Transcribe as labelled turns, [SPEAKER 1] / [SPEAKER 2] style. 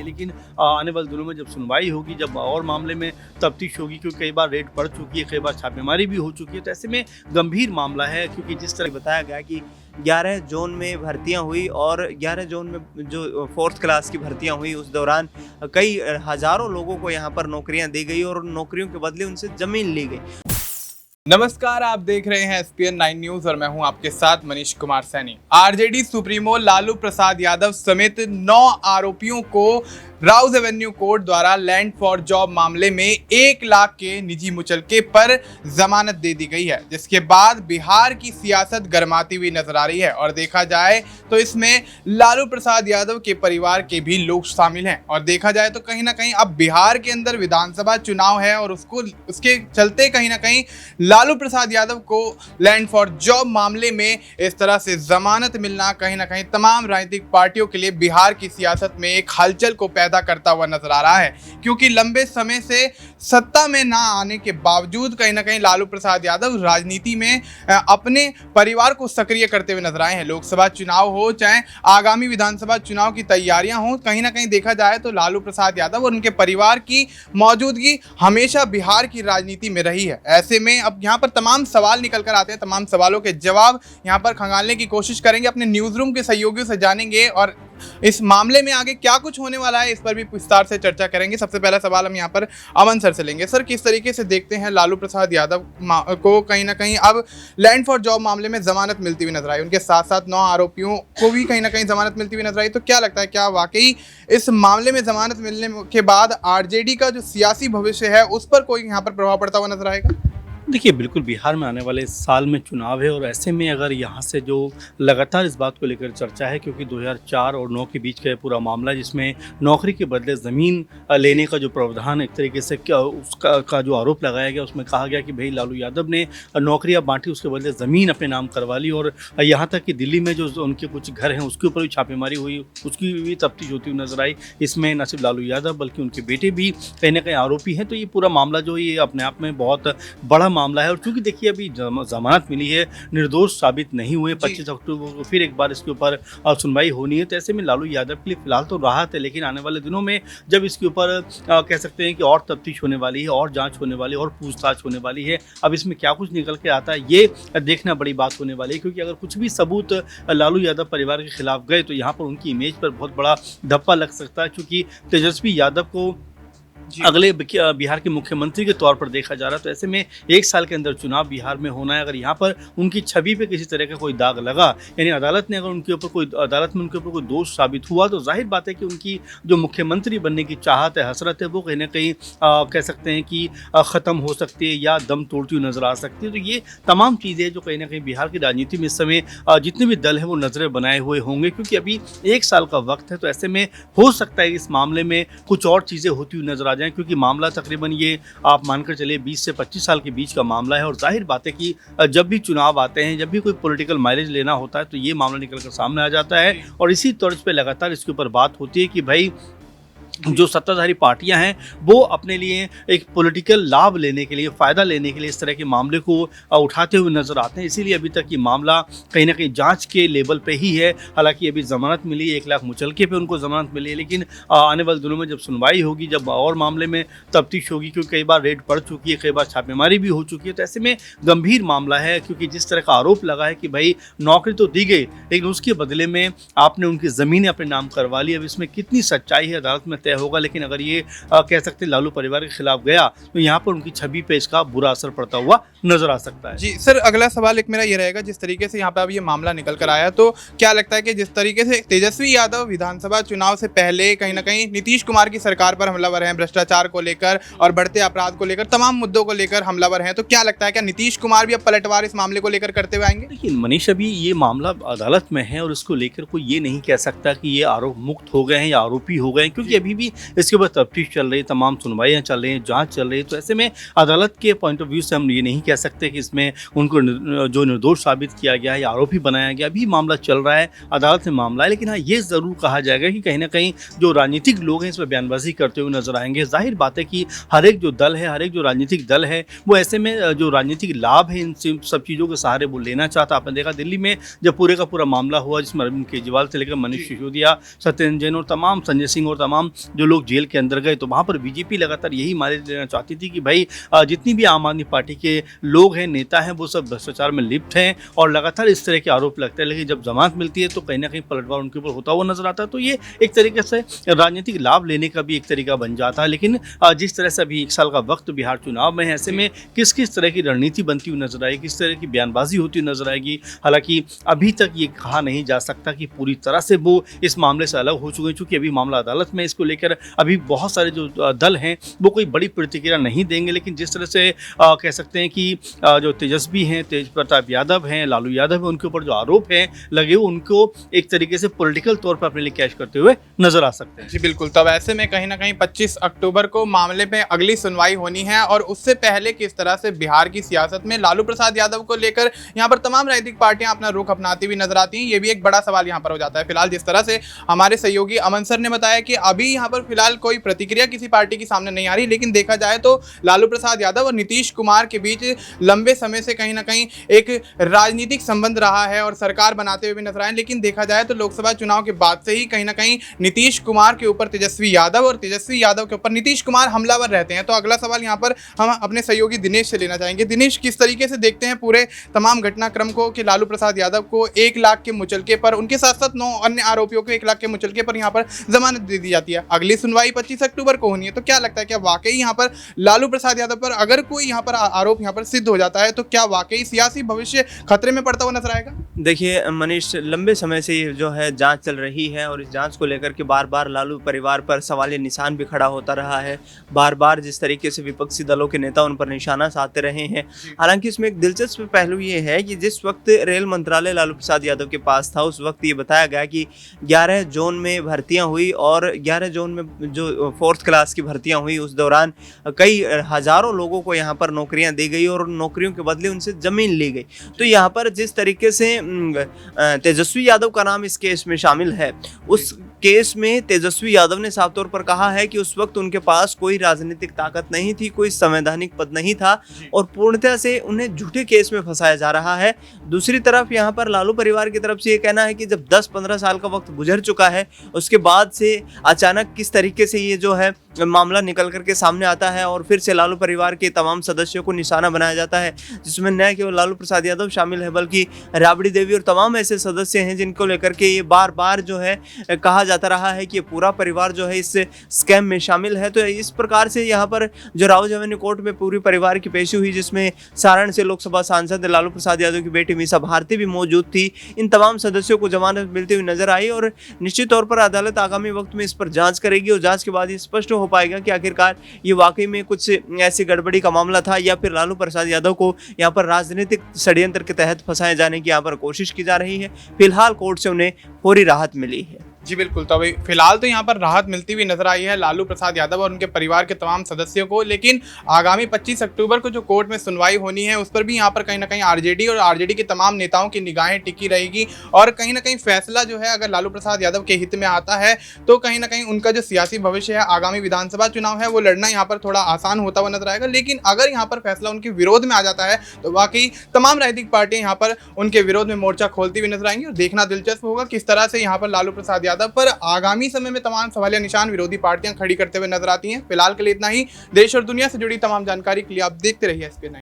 [SPEAKER 1] लेकिन आने वाले दिनों में जब सुनवाई होगी, जब और मामले में तफ्तीश होगी, क्योंकि कई बार रेड पड़ चुकी है, कई बार छापेमारी भी हो चुकी है, तो ऐसे में गंभीर मामला है। क्योंकि जिस तरह
[SPEAKER 2] बताया गया कि 11 जोन में भर्तियां हुई और 11 जोन में जो 4th क्लास की भर्तियां हुई, उस दौरान कई हजारों लोगों को यहां पर नौकरियां दी गई और नौकरियों के बदले उनसे जमीन ली गई।
[SPEAKER 3] नमस्कार, आप देख रहे हैं SPN 9 न्यूज और मैं हूं आपके साथ मनीष कुमार सैनी। आरजेडी सुप्रीमो लालू प्रसाद यादव समेत 9 आरोपियों को राउज एवेन्यू कोर्ट द्वारा लैंड फॉर जॉब मामले में 1 लाख के निजी मुचलके पर जमानत दे दी गई है, जिसके बाद बिहार की सियासत गर्माती हुई नजर आ रही है। और देखा जाए तो इसमें लालू प्रसाद यादव के परिवार के भी लोग शामिल हैं। और देखा जाए तो कहीं ना कहीं अब बिहार के अंदर विधानसभा चुनाव है और उसके चलते कहीं ना कहीं लालू प्रसाद यादव को लैंड फॉर जॉब मामले में इस तरह से जमानत मिलना कहीं ना कहीं तमाम राजनीतिक पार्टियों के लिए बिहार की सियासत में एक हलचल को पैदा करता हुआ नजर आ रहा है। क्योंकि लंबे समय से सत्ता में ना आने के बावजूद कहीं ना कहीं लालू प्रसाद यादव राजनीति में अपने परिवार को सक्रिय करते हुए नजर आए हैं। लोकसभा चुनाव हो चाहे आगामी विधानसभा चुनाव की तैयारियां हो, कहीं ना कहीं देखा जाए तो लालू प्रसाद यादव और उनके परिवार की मौजूदगी हमेशा बिहार की राजनीति में रही है। ऐसे में अब यहाँ पर तमाम सवाल निकल कर आते हैं, तमाम सवालों के जवाब यहाँ पर खंगालने की कोशिश करेंगे, अपने न्यूज रूम के सहयोगियों से जानेंगे और इस मामले में आगे क्या कुछ होने वाला है इस पर भी विस्तार से चर्चा करेंगे। सबसे पहला सवाल हम यहाँ पर अमन सर से लेंगे। सर, किस तरीके से देखते हैं लालू प्रसाद यादव को कहीं ना कहीं अब लैंड फॉर जॉब मामले में जमानत मिलती हुई नजर आई, उनके साथ साथ 9 आरोपियों को भी कहीं ना कहीं जमानत मिलती हुई नजर आई, तो क्या लगता है क्या वाकई इस मामले में जमानत मिलने के बाद आरजेडी का जो सियासी भविष्य है उस पर कोई यहाँ पर प्रभाव पड़ता हुआ नजर आएगा?
[SPEAKER 1] देखिए, बिल्कुल बिहार में आने वाले साल में चुनाव है और ऐसे में अगर यहाँ से जो लगातार इस बात को लेकर चर्चा है, क्योंकि 2004 और 9 के बीच का पूरा मामला जिसमें नौकरी के बदले ज़मीन लेने का जो प्रावधान एक तरीके से उसका जो आरोप लगाया गया, उसमें कहा गया कि भाई लालू यादव ने नौकरियाँ बांटी, उसके बदले ज़मीन अपने नाम करवा ली और यहाँ तक कि दिल्ली में जो उनके कुछ घर हैं उसके ऊपर भी छापेमारी हुई, उसकी भी तफ्तीश होती हुई नजर आई। इसमें न सिर्फ लालू यादव बल्कि उनके बेटे भी कहीं ना कहीं आरोपी हैं। तो ये पूरा मामला जो ये अपने आप में बहुत बड़ा मामला है। और चूंकि देखिए अभी जमानत मिली है, निर्दोष साबित नहीं हुए, 25 अक्टूबर को फिर एक बार इसके ऊपर सुनवाई होनी है, तो ऐसे में लालू यादव के लिए फिलहाल तो राहत है। लेकिन आने वाले दिनों में जब इसके ऊपर कह सकते हैं कि और तफ्तीश होने वाली है, और जांच होने वाली है, और पूछताछ होने वाली है, अब इसमें क्या कुछ निकल के आता है ये देखना बड़ी बात होने वाली है। क्योंकि अगर कुछ भी सबूत लालू यादव परिवार के खिलाफ गए तो यहाँ पर उनकी इमेज पर बहुत बड़ा धब्बा लग सकता है। क्योंकि तेजस्वी यादव को अगले बिहार के मुख्यमंत्री के तौर पर देखा जा रहा है, तो ऐसे में 1 साल के अंदर चुनाव बिहार में होना है। अगर यहाँ पर उनकी छवि पे किसी तरह का कोई दाग लगा, यानी अदालत में उनके ऊपर कोई दोष साबित हुआ, तो जाहिर बात है कि उनकी जो मुख्यमंत्री बनने की चाहत है, हसरत है, वो कहीं ना कहीं कह सकते हैं कि ख़त्म हो सकती है या दम तोड़ती हुई नजर आ सकती है। तो ये तमाम चीज़ें जो कहीं ना कहीं बिहार की राजनीति में इस समय जितने भी दल हैं वो नजरें बनाए हुए होंगे, क्योंकि अभी 1 साल का वक्त है। तो ऐसे में हो सकता है इस मामले में कुछ और चीज़ें होती हुई नजर आ जाए, क्योंकि मामला तकरीबन ये आप मानकर चलिए 20 से 25 साल के बीच का मामला है। और जाहिर बात है कि जब भी चुनाव आते हैं, जब भी कोई पॉलिटिकल माइलेज लेना होता है, तो ये मामला निकलकर सामने आ जाता है। और इसी तर्ज पे लगातार इसके ऊपर बात होती है कि भाई जो सत्ताधारी पार्टियां हैं वो अपने लिए एक पॉलिटिकल लाभ लेने के लिए, फ़ायदा लेने के लिए इस तरह के मामले को उठाते हुए नज़र आते हैं। इसीलिए अभी तक ये मामला कहीं ना कहीं जांच के लेवल पे ही है। हालांकि अभी ज़मानत मिली, 1 लाख मुचलके पे उनको ज़मानत मिली है, लेकिन आने वाले दिनों में जब सुनवाई होगी, जब और मामले में तफ्तीश होगी, क्योंकि कई बार रेड पड़ चुकी है, कई बार छापेमारी भी हो चुकी है, तो ऐसे में गंभीर मामला है। क्योंकि जिस तरह का आरोप लगा है कि भाई नौकरी तो दी गई, लेकिन उसके बदले में आपने उनकी ज़मीनें अपने नाम करवा ली। अब इसमें कितनी सच्चाई है अदालत में तय होगा, लेकिन अगर ये कह सकते हैं लालू परिवार के खिलाफ गया तो यहाँ पर उनकी छवि पे इसका बुरा असर पड़ता हुआ नजर आ सकता है।
[SPEAKER 3] जी सर, अगला सवाल एक मेरा ये रहेगा, जिस तरीके से यहाँ पे अब ये मामला निकल कर आया, तो क्या लगता है कि जिस तरीके से तेजस्वी यादव विधानसभा चुनाव से पहले कहीं ना कहीं नीतीश कुमार की सरकार पर हमलावर हैं, भ्रष्टाचार को लेकर और बढ़ते अपराध को लेकर, तमाम मुद्दों को लेकर हमलावर हैं, तो क्या लगता है क्या नीतीश कुमार भी अब पलटवार इस मामले को लेकर करते हुए आएंगे?
[SPEAKER 1] देखिए मनीष, अभी ये मामला अदालत में है और इसको लेकर कोई ये नहीं कह सकता कि ये आरोप मुक्त हो गए हैं या आरोपी हो गए हैं, क्योंकि अभी भी इसके ऊपर तफ्तीश चल रही है, तमाम सुनवाइयाँ चल रही हैं, जांच चल रही है। तो ऐसे में अदालत के पॉइंट ऑफ व्यू से हम ये नहीं कह सकते कि इसमें उनको जो निर्दोष साबित किया गया है या आरोपी बनाया गया। अभी मामला चल रहा है, अदालत में मामला है, लेकिन हाँ ये ज़रूर कहा जाएगा कि कहीं ना कहीं जो राजनीतिक लोग हैं इसमें बयानबाजी करते हुए नजर आएंगे। जाहिर बात है कि हर एक जो दल है, हर एक जो राजनीतिक दल है, वो ऐसे में जो राजनीतिक लाभ है इन सब चीज़ों के सहारे वो लेना चाहता। आपने देखा दिल्ली में जब पूरे का पूरा मामला हुआ, जिसमें अरविंद केजरीवाल से लेकर मनीष सिसोदिया, सत्येंद्र जैन और तमाम संजय सिंह और तमाम जो लोग जेल के अंदर गए, तो वहाँ पर बीजेपी लगातार यही माने देना चाहती थी कि भाई जितनी भी आम आदमी पार्टी के लोग हैं, नेता हैं, वो सब भ्रष्टाचार में लिप्त हैं और लगातार इस तरह के आरोप लगते हैं। लेकिन जब जमानत मिलती है तो कहीं ना कहीं पलटवार उनके ऊपर होता हुआ नजर आता है। तो ये एक तरीके से राजनीतिक लाभ लेने का भी एक तरीका बन जाता है। लेकिन जिस तरह से अभी 1 साल का वक्त बिहार चुनाव में है, ऐसे में किस किस तरह की रणनीति बनती हुई नजर आएगी, किस तरह की बयानबाजी होती हुई नजर आएगी। हालांकि अभी तक ये कहा नहीं जा सकता कि पूरी तरह से वो इस मामले से अलग हो चुके हैं, चूंकि अभी मामला अदालत में, इसको लेकर अभी बहुत सारे जो दल हैं वो कोई बड़ी प्रतिक्रिया नहीं देंगे। लेकिन जिस तरह से कह सकते हैं कि जो तेजस्वी हैं, तेज प्रताप यादव हैं, लालू यादव हैं, उनके ऊपर जो आरोप हैं लगे, उनको एक तरीके से पॉलिटिकल तौर पर अपने लिए कैश करते हुए नजर आ सकते हैं।
[SPEAKER 3] जी बिल्कुल। तब ऐसे में कहीं ना कहीं 25 अक्टूबर को मामले में अगली सुनवाई होनी है और उससे पहले किस तरह से बिहार की सियासत में लालू प्रसाद यादव को लेकर यहाँ पर तमाम राजनीतिक पार्टियां अपना रुख अपनाती हुई नजर आती हैं, ये भी एक बड़ा सवाल यहाँ पर हो जाता है। फिलहाल जिस तरह से हमारे सहयोगी अमन सर ने बताया कि अभी यहाँ पर फिलहाल कोई प्रतिक्रिया किसी पार्टी की सामने नहीं आ रही, लेकिन देखा जाए तो लालू प्रसाद यादव और नीतीश कुमार के बीच लंबे समय से कहीं ना कहीं एक राजनीतिक संबंध रहा है और सरकार बनाते हुए भी नजर आए। लेकिन देखा जाए तो लोकसभा चुनाव के बाद से ही कहीं ना कहीं नीतीश कुमार के ऊपर तेजस्वी यादव और तेजस्वी यादव के ऊपर नीतीश कुमार हमलावर रहते हैं। तो अगला सवाल यहाँ पर हम अपने सहयोगी दिनेश से लेना चाहेंगे। दिनेश, किस तरीके से देखते हैं पूरे तमाम घटनाक्रम को कि लालू प्रसाद यादव को 1 लाख के मुचलके पर, उनके साथ साथ 9 अन्य आरोपियों को 1 लाख के मुचलके पर यहाँ पर जमानत दे दी जाती है। अगली सुनवाई 25 अक्टूबर को होनी है, तो क्या लगता है क्या वाकई यहाँ पर लालू प्रसाद यादव पर अगर कोई यहाँ पर आरोप यहाँ पर सिद्ध हो जाता है तो क्या वाकई सियासी भविष्य खतरे में पड़ता हुआ नजर आएगा?
[SPEAKER 2] देखिए मनीष, लंबे समय से ये जो है जांच चल रही है और इस जांच को लेकर के बार बार लालू परिवार पर सवालिया निशान भी खड़ा होता रहा है। बार बार जिस तरीके से विपक्षी दलों के नेता उन पर निशाना साधते रहे हैं। हालांकि इसमें एक दिलचस्प पहलू ये है कि जिस वक्त रेल मंत्रालय लालू प्रसाद यादव के पास था, उस वक्त ये बताया गया कि 11 जोन में भर्तियां हुई और 11 जोन में जो 4th क्लास की भर्तियां हुई, उस दौरान कई हजारों लोगों को यहाँ पर नौकरियां दी गई और नौकरियों के बदले उनसे जमीन ली गई। तो यहाँ पर जिस तरीके से तेजस्वी यादव का नाम इस केस में शामिल है, उस केस में तेजस्वी यादव ने साफ तौर पर कहा है कि उस वक्त उनके पास कोई राजनीतिक ताकत नहीं थी, कोई संवैधानिक पद नहीं था और पूर्णतः से उन्हें झूठे केस में फंसाया जा रहा है। दूसरी तरफ यहाँ पर लालू परिवार की तरफ से ये कहना है कि जब 10-15 साल का वक्त गुजर चुका है, उसके बाद से अचानक किस तरीके से ये जो है मामला निकल करके सामने आता है और फिर से लालू परिवार के तमाम सदस्यों को निशाना बनाया जाता है, जिसमें न केवल लालू प्रसाद यादव शामिल है बल्कि राबड़ी देवी और तमाम ऐसे सदस्य हैं जिनको लेकर के ये बार बार जो है कहा जाता रहा है कि ये पूरा परिवार जो है इस स्कैम में शामिल है। तो इस प्रकार से यहाँ पर जो राउज एवेन्यू कोर्ट में पूरी परिवार की पेशी हुई, जिसमें सारण से लोकसभा सांसद लालू प्रसाद यादव की बेटी मीसा भारती भी मौजूद थी। इन तमाम सदस्यों को जमानत मिलती हुई नजर आई और निश्चित तौर पर अदालत आगामी वक्त में इस पर जांच करेगी और जांच के बाद ये स्पष्ट हो पाएगा कि आखिरकार ये वाकई में कुछ ऐसी गड़बड़ी का मामला था या फिर लालू प्रसाद यादव को यहाँ पर राजनीतिक षड्यंत्र के तहत फंसाए जाने की यहाँ पर कोशिश की जा रही है। फिलहाल कोर्ट से उन्हें पूरी राहत मिली है।
[SPEAKER 3] जी बिल्कुल। तो अभी फिलहाल तो यहाँ पर राहत मिलती हुई नजर आई है लालू प्रसाद यादव और उनके परिवार के तमाम सदस्यों को, लेकिन आगामी 25 अक्टूबर को जो कोर्ट में सुनवाई होनी है उस पर भी यहाँ पर कहीं ना कहीं आरजेडी और आरजेडी के तमाम नेताओं की निगाहें टिकी रहेगी और कहीं ना कहीं फैसला जो है अगर लालू प्रसाद यादव के हित में आता है तो कहीं ना कहीं उनका जो सियासी भविष्य है, आगामी विधानसभा चुनाव है, वो लड़ना यहाँ पर थोड़ा आसान होता हुआ नजर आएगा। लेकिन अगर यहाँ पर फैसला उनके विरोध में आ जाता है तो वाकई तमाम राजनीतिक पार्टियां यहाँ पर उनके विरोध में मोर्चा खोलती हुई नजर आएंगी और देखना दिलचस्प होगा किस तरह से यहाँ पर लालू प्रसाद यादव पर आगामी समय में तमाम सवालिया निशान विरोधी पार्टियां खड़ी करते हुए नजर आती हैं। फिलहाल के लिए इतना ही। देश और दुनिया से जुड़ी तमाम जानकारी के लिए आप देखते रहिए SPN9।